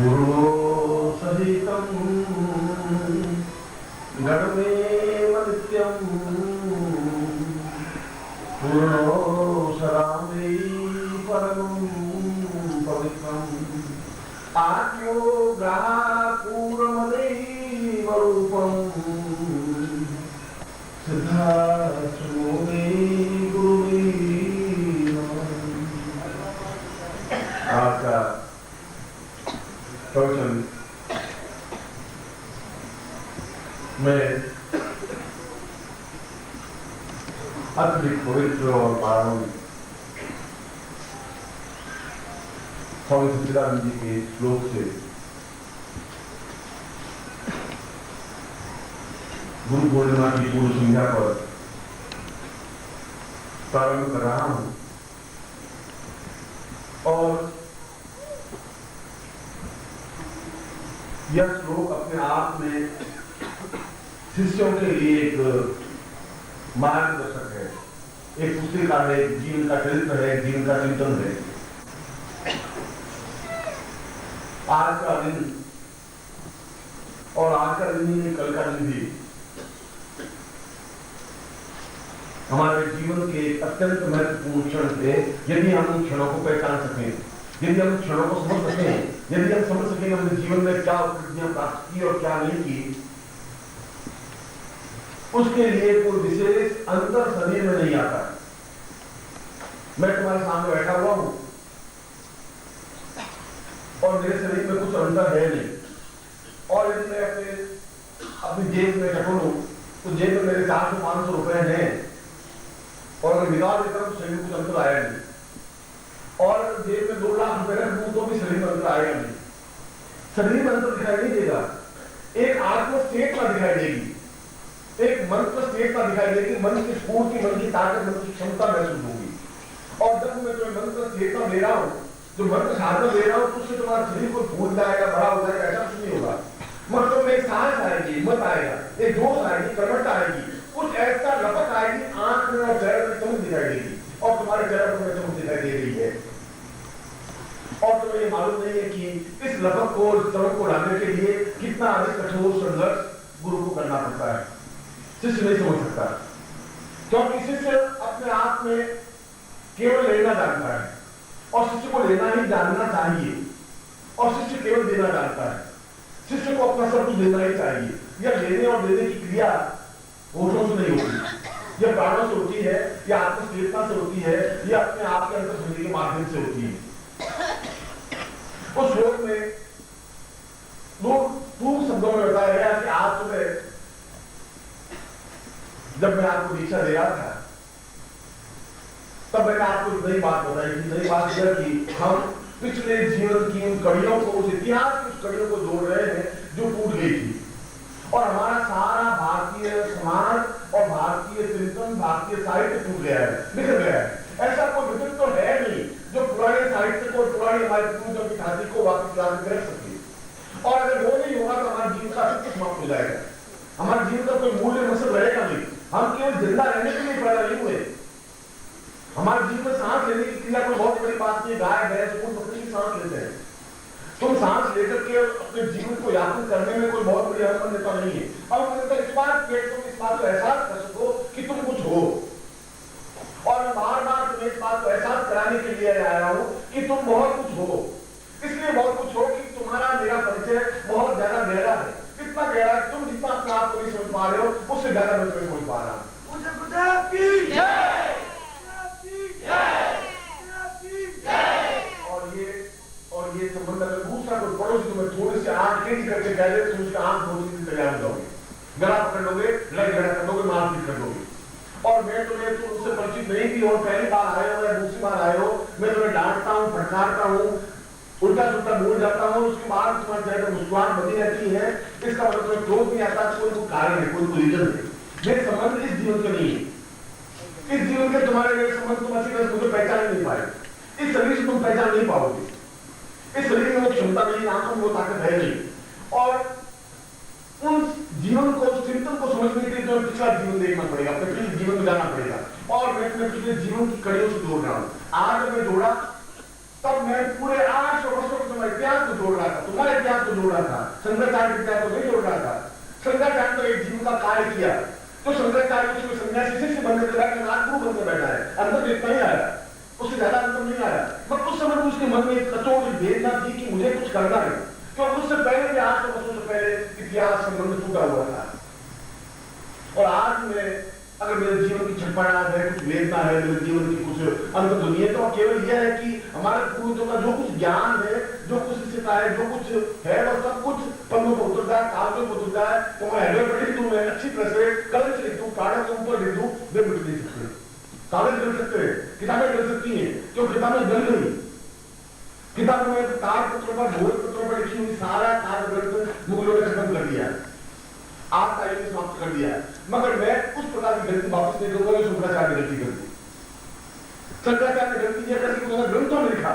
गुरु सहितं गणमेव नित्यं पूर्णो शरामि परमं पवित्रम् आत्यो ग्रापूरमदैव रूपं सिद्धार्थो मे गुरुवे नमः। आपका प्रवचन में अत्यधिक पवित्र और पावन स्वामी सच्चिदानंद जी के श्लोक से गुरु पूर्णिमा की पूर्व संध्या पर प्रारंभ कर रहा हूं और यह श्लोक अपने आप में शिष्यों के लिए एक मार्गदर्शक है, एक पुस्तिका है, एक जीवन का चरित्र है, एक जीवन का चिंतन है। आज का दिन और आज का दिन ही कल का दिन भी हमारे जीवन के अत्यंत महत्वपूर्ण क्षण थे। यदि हम उन क्षणों को पहचान सकें, यदि हम क्षणों को समझ सकें, यदि हम समझ सकें हमने जीवन में क्या उपलब्धियां प्राप्त की और क्या नहीं की, उसके लिए कोई विशेष अंतर शरीर में नहीं आता। मैं तुम्हारे सामने बैठा हुआ हूं और मेरे शरीर में कुछ अंतर है नहीं, और यदि मैं अपनी जेब में टटोलूं तो जेब में मेरे 400-500 रुपए हैं और अगर निकाल देता हूं तो शरीर में कुछ अंतर आया नहीं, और जेब में 2 लाख रुपए रख दूं तो भी शरीर में अंतर आएगा नहीं। शरीर में अंतर दिखाई नहीं देगा, एक आत्म स्टेट में दिखाई देगी, एक मन की स्टेट में दिखाई देगी, मन की स्फूर्ति, मन की ताकत, मन की क्षमता महसूस होगी। और जब मैं तुम्हें मन का स्टेट में दे रहा हूं, जो मन का साधन दे रहा हूं, तो उससे तुम्हारा शरीर को फूल जाएगा, बड़ा हो जाएगा, ऐसा कुछ नहीं होगा। मतलब में एक सांस आएगी, हिम्मत आएगा, एक जोश आएगी, प्रवृत्ति आएगी, कुछ ऐसा लपक आएगी, आंख में और चेहरे में चमक दिखाई देगी, और तुम्हारे चेहरे पर चमक दिखाई दे रही है। और तुम्हें ये मालूम नहीं है कि इस लपक को, चमक को लाने के लिए कितना अधिक कठोर संघर्ष गुरु को करना पड़ता है। शिष्य नहीं समझ सकता, क्योंकि शिष्य अपने आप में केवल लेना जानता है, और शिष्य को लेना ही जानना चाहिए, और शिष्य केवल देना जानता है। शिष्य को अपना सब कुछ देना ही चाहिए। यह लेने और देने की क्रिया होठों से नहीं होती, यह प्राणों से होती है, यह आत्मचेतना से होती है, यह अपने आप के अंतर शरीर के माध्यम से होती है। उस श्लोक में खूब शब्दों में बताया गया कि आज सुबह जब मैं आपको दीक्षा दे रहा था, तब मैंने आपको नई बात बताई थी। नई बात यह कि हम पिछले जीवन की उन कड़ियों को, उस इतिहास की उस कड़ियों को जोड़ रहे हैं जो टूट गई थी, और हमारा सारा भारतीय समाज और भारतीय चिंतन, भारतीय साहित्य टूट गया है, बिखर गया है। ऐसा कोई विकल्प तो है नहीं जो पुराने साहित्य को, पुरानी हमारी पूर्वजों की खातिर को वापस ला के रख सके। और अगर वो नहीं होगा तो हमारे जीवन का सब समाप्त हो जाएगा, हमारे जीवन का कोई मूल्य मकसद रहेगा नहीं। हम केवल जिंदा रहने के लिए पैदा नहीं हुए। हमारे जीवन में सांस लेने की क्रिया कोई बहुत बड़ी बात नहीं। गाय, भैंस, ऊंट, बकरी की सांस लेते हैं। तुम सांस लेकर के अपने जीवन को यापन करने में कोई बहुत बड़ी अहमियत नहीं है। अब तुम इस बात को एहसास कर सको कि तुम कुछ हो, और मैं बार बार तुम्हें इस बात को एहसास कराने के लिए आया हूं कि तुम बहुत कुछ हो। इसलिए बहुत कुछ हो कि तुम्हारा मेरा परिचय बहुत ज्यादा गहरा है, इतना गहरा कि तुम जितना अपने आप को नहीं समझ पा रहे हो, उससे ज्यादा मैं तुम्हें समझ पा रहा हूं। और ये संबंध अगर दूसरा कोई पड़ोसी तुम्हें थोड़ी सी आंख टेढ़ी करके कह दे तो उसका आंख थोड़ी सी तैयार हो जाओगे, गला पकड़ लोगे, लग गड़ा कर लोगे, मारपीट कर लोगे। और मैं तुम्हें तुमसे परिचित नहीं भी और पहली बार आए हो या दूसरी बार आए हो, मैं तुम्हें डांटता हूँ, फटकारता हूँ, उल्टा सुल्टा बोल जाता हूँ, उसके बाद तुम्हारे चेहरे पर मुस्कुराहट बनी रहती है। इसका मतलब तुम्हें क्रोध नहीं आता, कोई कारण है, कोई रीजन है। मेरे संबंध इस जीवन के नहीं है, इस जीवन के तुम्हारे मेरे संबंध तुम अच्छी तरह मुझे पहचान नहीं पाए, इस शरीर से तुम पहचान नहीं पाओगे, इस शरीर में वो क्षमता नहीं, आंखों में वो ताकत है नहीं। और उन जीवन को, उस चिंतन को समझने के लिए तो पिछला जीवन देखना पड़ेगा, अपने पिछले जीवन में जाना पड़ेगा। और मैं तुम्हें पिछले जीवन की कड़ियों से जोड़ रहा हूं। आज मैं जोड़ा तब मैं पूरे 800 वर्षों के समय इतिहास को जोड़ रहा था, तुम्हारे इतिहास को जोड़ रहा था, शंकराचार्य के इतिहास को नहीं जोड़ रहा था। शंकराचार्य तो एक जीवन का कार्य किया, तो शंकराचार्य उसमें सन्यासी शिष्य बनने के बाद गुरु बनने बैठा है, अंदर इतना ही आया, उससे ज्यादा अंदर नहीं आया। मगर उस समय उसके मन में एक कचोट वेदना थी कि मुझे कुछ करना है, क्योंकि उससे पहले भी 800 वर्षों से पहले इतिहास संबंध टूटा हुआ था। और आज मैं अगर मेरे जीवन की छटपटाहट है, कुछ वेदना है, मेरे जीवन की कुछ अंत दुनिया, तो केवल यह है कि हमारे पूर्वजों का जो कुछ ज्ञान है, जो कुछ शिक्षिता है, जो कुछ है, वह सब कुछ पन्नों पर उतरता है, कागजों पर उतरता है। तो मैं हृदय पर लिख दूं, मैं अच्छी तरह से कलम से लिख दूं, कागज के ऊपर लिख दूं, वे मिट नहीं सकते। कागज गल सकते हैं, किताबें गल सकती हैं, क्यों किताबें गल गई। किताबों में तार पत्रों पर, भोज पत्रों पर लिखी हुई सारा कागज ग्रंथ मुगलों ने खत्म कर दिया, आज का युग समाप्त कर दिया। मगर मैं उस प्रकार की गलती वापस नहीं करूंगा जो शंकराचार्य ने गलती कर दी। शंकराचार्य ने गलती यह कर दी कि उन्होंने ग्रंथों में लिखा,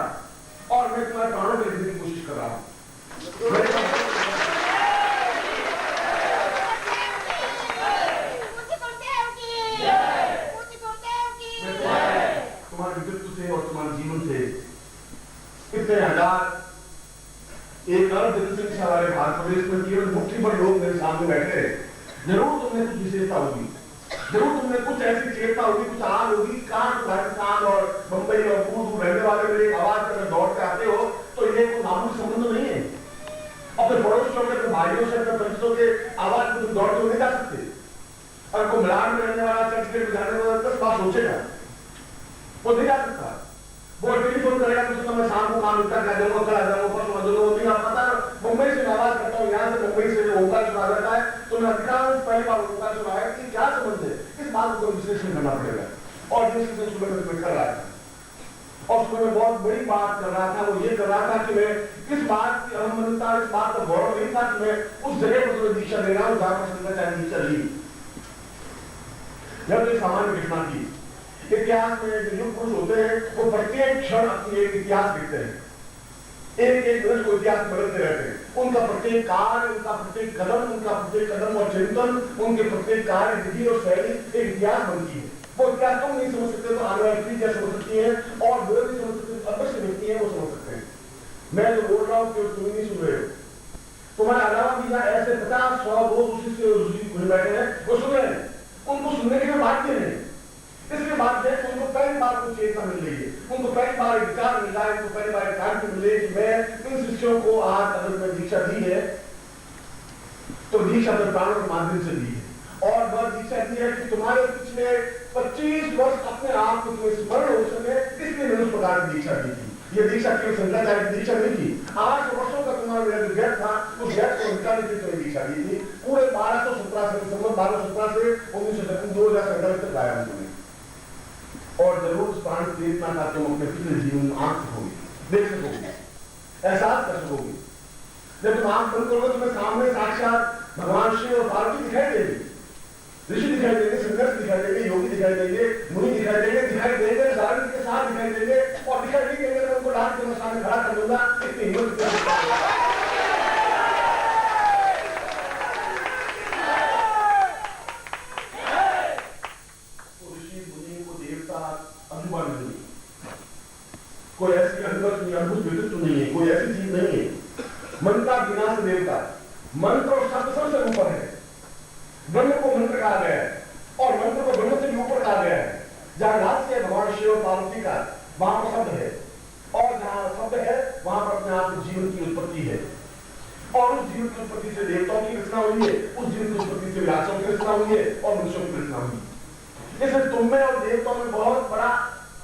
और मैं तुम्हारे प्राणों में लिखने की कोशिश कर रहा हूं। तुम्हारे व्यक्तित्व से और तुम्हारे जीवन से कितने हजार, एक अर्ध जनसंख्या वाले भारत प्रदेश में केवल मुट्ठी भर लोग मेरे सामने बैठे हैं। जरूर तुमने कुछ विशेषता होगी, जरूर तुमने कुछ ऐसी चेतना होगी, कुछ आग होगी। कहां राजस्थान और मुंबई और दूर दूर रहने वाले मेरे आवाज कर दौड़ते आते हो, तो ये कोई मामूली संबंध नहीं है। अपने पड़ोसियों के, अपने भाइयों से, अपने परिचितों के आवाज को तुम दौड़ते हुए नहीं जा सकते। अगर कोई मिलान में रहने वाला, चर्च गेट में जाने वाला 10 बात सोचेगा, वो नहीं जा सकता। वो टेलीफोन करेगा तो मैं शाम को काम निपटा कर दूंगा, कल आ जाऊंगा, परसों आ जाऊंगा। नहीं आप पता, मुंबई से आवाज करता हूँ, यहाँ से मुंबई से ओंकार सुना जाता है, तो मैं अधिकांश पहली बार ओंकार सुनाया कि क्या संबंध है, इस बात को विश्लेषण करना पड़ेगा। और विश्लेषण सुबह में कर रहा था, और सुबह में बहुत बड़ी बात कर रहा था। वो ये कर रहा था कि मैं इस बात की अहमियता, इस बात का गौरव नहीं था कि मैं उस जगह पर तुम्हें दीक्षा दे रहा हूँ जहां पर शंकराचार्य दीक्षा ली। यह तो सामान्य घटना थी। इतिहास में जो युग पुरुष होते हैं, वो प्रत्येक क्षण अपनी एक इतिहास लिखते हैं, एक एक वर्ष को इतिहास बदलते रहते हैं। उनका प्रत्येक कार्य, उनका प्रत्येक कदम और चिंतन, उनके प्रत्येक कार्य, विधि और शैली एक इतिहास बनती है। वो इतिहास तुम नहीं समझ सकते तो आने वाली पीढ़ी क्या समझ सकती है, और वो नहीं समझ सकते, अवश्य व्यक्ति है वो समझ सकते हैं। मैं जो बोल रहा हूँ कि तुम नहीं सुन रहे हो, तुम्हारे अलावा भी यहाँ ऐसे 50-100 लोग उसी से घुल बैठे हैं, वो सुन रहे हैं, उनको सुनने के लिए बाध्य नहीं। इसके बाद उनको पहली बार कुछ चेतना मिल रही है, उनको पहली बार विचार मिल रहा है, उनको पहली बार कार्य मिल रही है कि मैं इन शिष्यों को आज अगर मैं दीक्षा दी है, तो दीक्षा अपने प्राणों के माध्यम से दी है। और वह दीक्षा दी है कि तुम्हारे पिछले 25 वर्ष अपने आप को तुम्हें स्मरण हो सके, इसलिए मैंने उस प्रकार की दीक्षा दी थी। ये दीक्षा केवल शंकराचार्य की दीक्षा नहीं थी। 800 वर्षों का तुम्हारा मेरा जो गैप था, उस गैप को निकालने के लिए तुम्हें दीक्षा दी थी। पूरे 1217 से 1917 2017 तक आया हूं। और जरूर उस प्राण चेतना का तुम अपने पिछले जीवन में आंख सकोगे, देख सकोगे, एहसास कर सकोगे। जब तुम आंख बंद करोगे, तुम्हें सामने साक्षात भगवान शिव और पार्वती दिखाई देगी, ऋषि दिखाई देंगे, संघर्ष दिखाई देंगे, योगी दिखाई देंगे, मुनि दिखाई देंगे, सारंग के साथ दिखाई देंगे, और दिखाई देंगे मैं उनको डांट के मैं सामने खड़ा कर दूंगा। इतनी हिम्मत कोई ऐसी अद्भुत नहीं, अद्भुत विद्युत नहीं है, कोई ऐसी चीज नहीं है। मन का विनाश देवता, मंत्र और शब्द सबसे ऊपर है। ब्रह्म को मंत्र कहा गया है, और मंत्र को ब्रह्म से ऊपर कहा गया है। जहां रहस्य है भगवान शिव और पार्वती का, वहां पर शब्द है, और जहां शब्द है वहां पर अपने आप जीवन की उत्पत्ति है। और उस जीवन की उत्पत्ति से देवताओं की रचना हुई है, उस जीवन की उत्पत्ति से राक्षसों की रचना हुई है, और मनुष्यों की रचना हुई है। इसलिए तुम्हें और देवताओं में बहुत बड़ा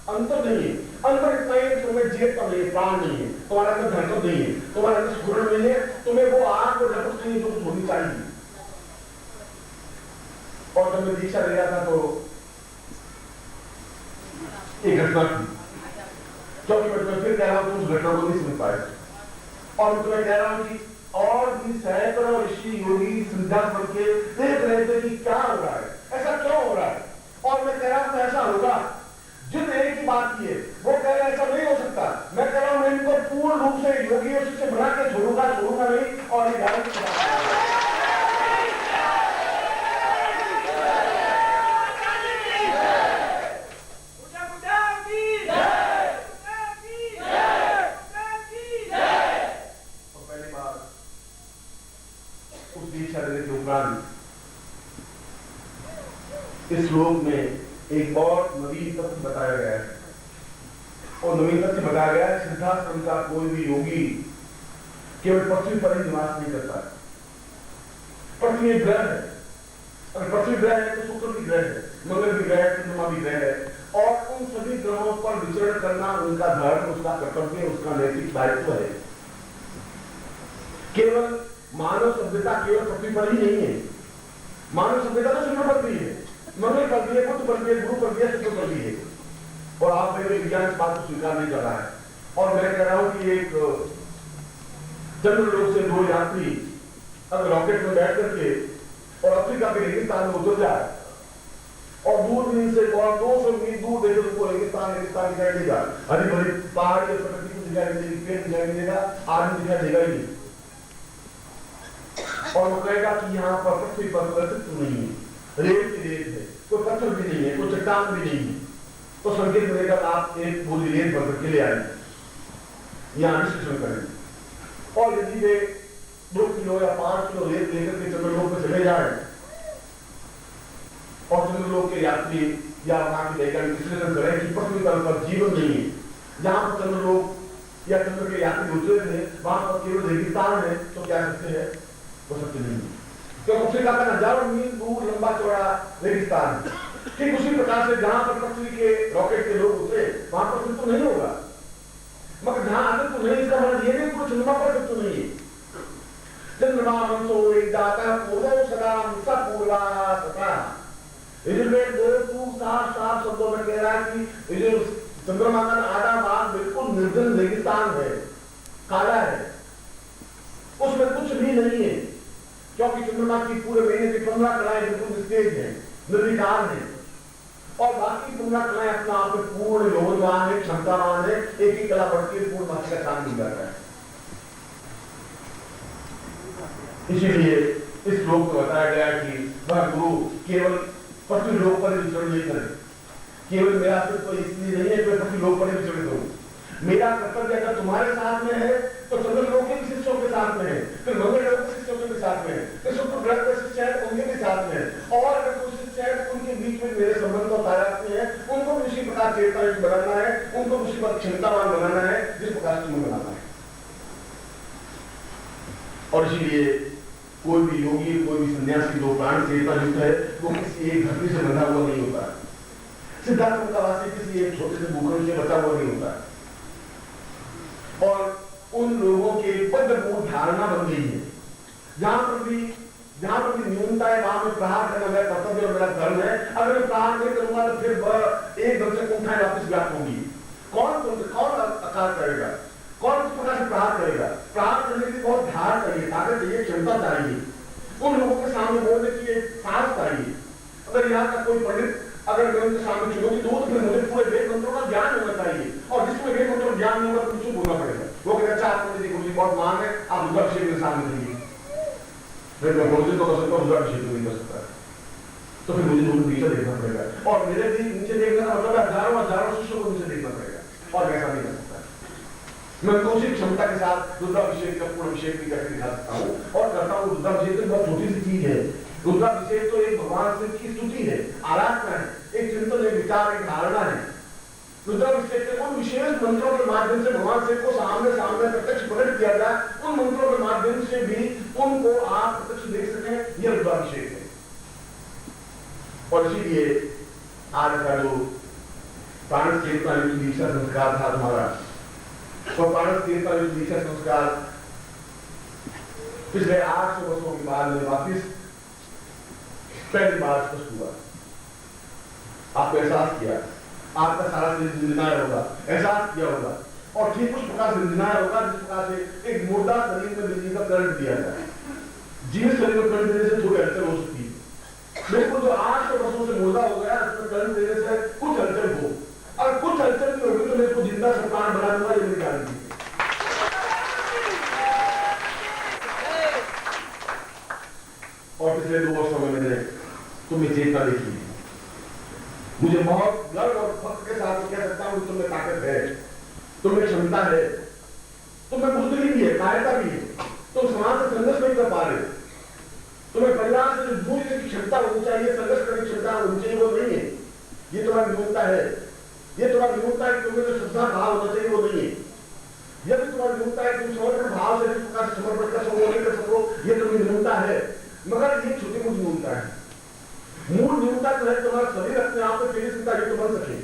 अंतर नहीं है। अंतर इतना ही तुम्हें जीवता नहीं है, प्राण नहीं है, तुम्हारे अंदर धड़कन नहीं है, तुम्हारे अंदर स्फुरण नहीं है, तुम्हें वो आग और लपट नहीं है जो कुछ होनी चाहिए। और जब मैं दीक्षा ले रहा था तो एक घटना थी, क्योंकि मैं तुम्हें फिर कह रहा हूं तुम उस घटना को नहीं समझ पाए। और मैं तुम्हें कह रहा हूं कि और भी सैकड़ों ऋषि योगी संध्या पढ़ के देख रहे थे कि क्या हो रहा है, ऐसा क्यों हो रहा है। और मैं कह रहा हूं ऐसा होगा। जिन एक ही बात की है वो कह रहे ऐसा नहीं हो सकता। मैं कह रहा हूं मैं इनको पूर्ण रूप से योगियों से बना के छोड़ूंगा नहीं। और ये इस श्लोक में एक बहुत नवीन तथ्य बताया गया है, और नवीन तथ्य बताया गया है, सिद्धाश्रम का कोई भी योगी केवल पृथ्वी पर ही निवास नहीं करता है। पृथ्वी एक ग्रह है, अगर पृथ्वी ग्रह है तो शुक्र भी ग्रह है, मंगल भी ग्रह है, चंद्रमा भी ग्रह है, और उन सभी ग्रहों पर विचरण करना उनका धर्म, उसका कर्तव्य, उसका नैतिक दायित्व है। केवल मानव सभ्यता केवल पृथ्वी पर ही नहीं है, मानव सभ्यता तो शुक्र पर भी है, मंगल पर भी है, बुध पर भी है, गुरु पर भी है, शुक्र पर भी है। और आप मेरे विज्ञान इस बात को स्वीकार नहीं कर रहा है, और मैं कह रहा हूं कि एक चंद्रलोक से 2 यात्री अगर रॉकेट में बैठ करके और अफ्रीका के रेगिस्तान में उतर जाए और दूरबीन से और 200 मील दूर देखे तो उनको रेगिस्तान दिखाई देगा, हरी भरी पहाड़ी और प्रकृति को दिखाई देगी, पेड़ दिखाई देगा, आदमी दिखाई देगा ही नहीं। और वो कहेगा कि यहाँ पर पृथ्वी पर अस्तित्व नहीं है, रेत की रेत है, कोई पत्थर भी नहीं है, कोई चट्टान भी नहीं है। तो संकेत मिलेगा आप एक बोली रेत भर करके ले आए, यहाँ डिस्कशन करेंगे। और यदि वे 2 किलो या 5 किलो रेत लेकर के चंद्रलोक में चले जाए और चंद्रलोक के यात्री या वहां के वैज्ञानिक विश्लेषण करें कि पृथ्वी पर जीवन नहीं है, जहां पर चंद्रलोक या चंद्र के यात्री उतरे थे वहां पर केवल रेगिस्तान है, तो क्या सत्य है? वो सत्य नहीं है, क्योंकि अफ्रीका का हजारों मील दूर लंबा चौड़ा रेगिस्तान है। ठीक उसी प्रकार से जहां पर पृथ्वी के रॉकेट के लोग उतरे वहां पर अस्तित्व नहीं होगा, मगर जहां अस्तित्व नहीं इसका मतलब ये नहीं कि चंद्रमा पर अस्तित्व नहीं है। चंद्रमा मनसो एक दाता पूर्व सदा मुसा पूर्वा सता, यजुर्वेद 2 साफ शब्दों में कह रहा है कि ये जो चंद्रमा का आधा भाग बिल्कुल निर्जन रेगिस्तान है, काला है, उसमें कुछ भी नहीं है, क्योंकि चंद्रमा की पूरे महीने की 15 कलाएं बिल्कुल निस्तेज है, निर्विकार है, और बाकी 15 कलाएं अपना आप में पूर्ण यौवनवान है, क्षमतावान है, एक ही कला बढ़ती है, पूर्ण बाकी का काम मिल जाता है। इसीलिए इस श्लोक को बताया गया कि वह गुरु केवल पृथ्वी लोक पर विचरण नहीं करे, केवल मेरा अस्तित्व इसलिए नहीं है कि पृथ्वी लोक पर विचरण करूं, मेरा कर्तव्य अगर तुम्हारे साथ में है तो चंद्रलोक के शिष्यों के साथ में है, फिर मंगल लोक के शिष्यों के भी साथ में है, फिर शुक्र ग्रह के शिष्य है उनके भी साथ में है, और अगर कोई शिष्य है उनके बीच में मेरे संबंध और तादात्म्य है, उनको भी उसी प्रकार चेतनायुक्त बनाना है, उनको उसी प्रकार क्षमतावान बनाना है जिस प्रकार से तुम्हें बनाना है। और इसीलिए कोई भी योगी, कोई भी सन्यासी जो प्राण चेतनायुक्त है वो किसी एक घटनी से बंधा हुआ नहीं होता है, सिद्धार्थ का वासी किसी एक छोटे से भूखंड से बचा हुआ नहीं होता है। और उन लोगों की बद्धमूल धारणा बन गई है, जहां पर भी न्यूनता है वहां पर प्रहार करना मेरा कर्तव्य और मेरा धर्म है, अगर मैं प्रहार नहीं करूंगा तो फिर एकदम से कुंठाएं वापस व्याप्त होंगी। कौन आकार करेगा, कौन किस प्रकार से प्रहार करेगा? प्रहार करने की बहुत धार चाहिए, ताकत चाहिए, क्षमता चाहिए, उन लोगों के सामने बोलने की एक साहस चाहिए। अगर यहाँ का कोई पंडित अगर मैं उनके सामने चुनौती दूं तो फिर मुझे पूरे वेद मंत्रों का ज्ञान होना चाहिए, और जिसमें वेद मंत्रों का ज्ञान नहीं होगा तो कुछ बोलना पड़ेगा। वो कहते अच्छा आपको देखो जी बहुत मान है, आप रुद्राभिषेक मेरे सामने करिए, फिर मैं बोलते तो कर सकता हूँ, रुद्राभिषेक नहीं कर सकता, तो फिर मुझे उनको नीचे देखना पड़ेगा, और मेरे भी नीचे देखने का मतलब हजारों शिष्यों को नीचे देखना पड़ेगा, और वैसा नहीं कर सकता। मैं तो उसी क्षमता के साथ रुद्राभिषेक का पूर्ण अभिषेक भी करके दिखा सकता हूँ, और करता हूँ। रुद्राभिषेक तो बहुत छोटी सी चीज है, रुद्राभिषेक तो एक भगवान शिव की स्तुति है, आराधना है, एक चिंतन, एक विचार, एक धारणा है। रुद्राभिषेक के उन विशेष मंत्रों के माध्यम से भगवान शिव को सामने प्रत्यक्ष प्रकट किया जाए, उन मंत्रों के माध्यम से भी उनको आप प्रत्यक्ष देख सकें, यह रुद्राभिषेक है। और इसीलिए आज का जो प्राण चेतना दीक्षा संस्कार था तुम्हारा, और प्राण चेतना दीक्षा संस्कार पिछले 800 वर्षों के बाद में वापिस पहली बार स्पष्ट हुआ। आपको एहसास किया, आपका सारा शरीर जिंदनाया होगा, एहसास किया होगा, और ठीक उस प्रकार से जिंदनाया होगा जिस प्रकार से एक मुर्दा शरीर में बिजली का करंट दिया जाए। जीवित शरीर में करंट देने से थोड़ी हलचल हो सकती है, बिल्कुल जो 800 वर्षों से मुर्दा हो गया उसमें करंट देने से कुछ हलचल हो, और कुछ हलचल भी होगी तो मैं इसको जिंदा सरकार बना दूंगा, ये मेरी गारंटी है। और पिछले 2 वर्षों में मैंने तुम्हें चेतना देखी, मुझे बहुत गर्व और फख्र के साथ कह सकता हूं तुम्हें ताकत है, तुम्हें क्षमता है, तुम्हें बुद्धि भी है, कायरता भी है, तुम समाज से संघर्ष नहीं कर पा रहे, तुम्हें परिवार से जो दूर की क्षमता होनी चाहिए, संघर्ष करने की क्षमता होनी चाहिए, वो है, ये तुम्हारी न्यूनता है कि तुम्हें जो श्रद्धा भाव होना चाहिए वो नहीं है। यदि तुम्हारी न्यूनता है तुम समर्पण भाव से जिस प्रकार से समर्पण कर सको नहीं कर सको, ये तुम्हारी न्यूनता है, मगर ये छोटी मोटी न्यूनता है। मूल न्यूनता जो है तुम्हारा शरीर अपने आप में तेजस्विता युक्त बन सके,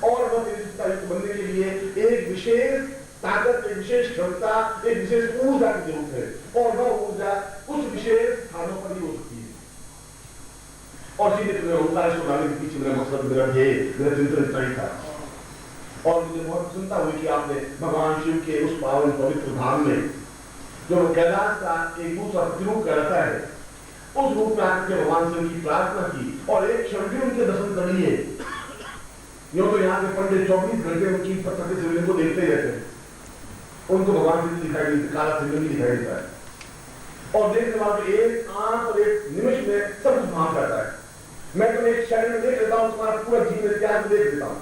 और वह तेजस्विता युक्त बनने के लिए एक विशेष ताकत, एक विशेष क्षमता, एक विशेष ऊर्जा की जरूरत है, और वह ऊर्जा उस विशेष स्थानों पर ही हो सकती है। और सीधे तुम्हें ओंकार सुनाने के पीछे मेरा मकसद, मेरा चिंतन इतना ही था। और मुझे बहुत चिंता हुई कि आपने भगवान शिव के उस पावन पवित्र धाम में जो कैलाश का एक दूसरा प्रतिरूप कहलाता है, उस रूप में आकर के भगवान शिव की प्रार्थना की, और एक क्षण भी उनके दर्शन कर लिए। यूं तो यहाँ के पंडित 24 घंटे उनकी पत्थर के शिवलिंग को देखते ही रहते हैं, उनको भगवान शिव दिखाई नहीं, काला शिवलिंग दिखाई देता है, और देखने वाले एक आंख और एक निमिष में सब कुछ भाग जाता है। मैं तुम्हें एक क्षण में देख लेता हूँ, तुम्हारा पूरा जीवन इतिहास देख लेता हूँ।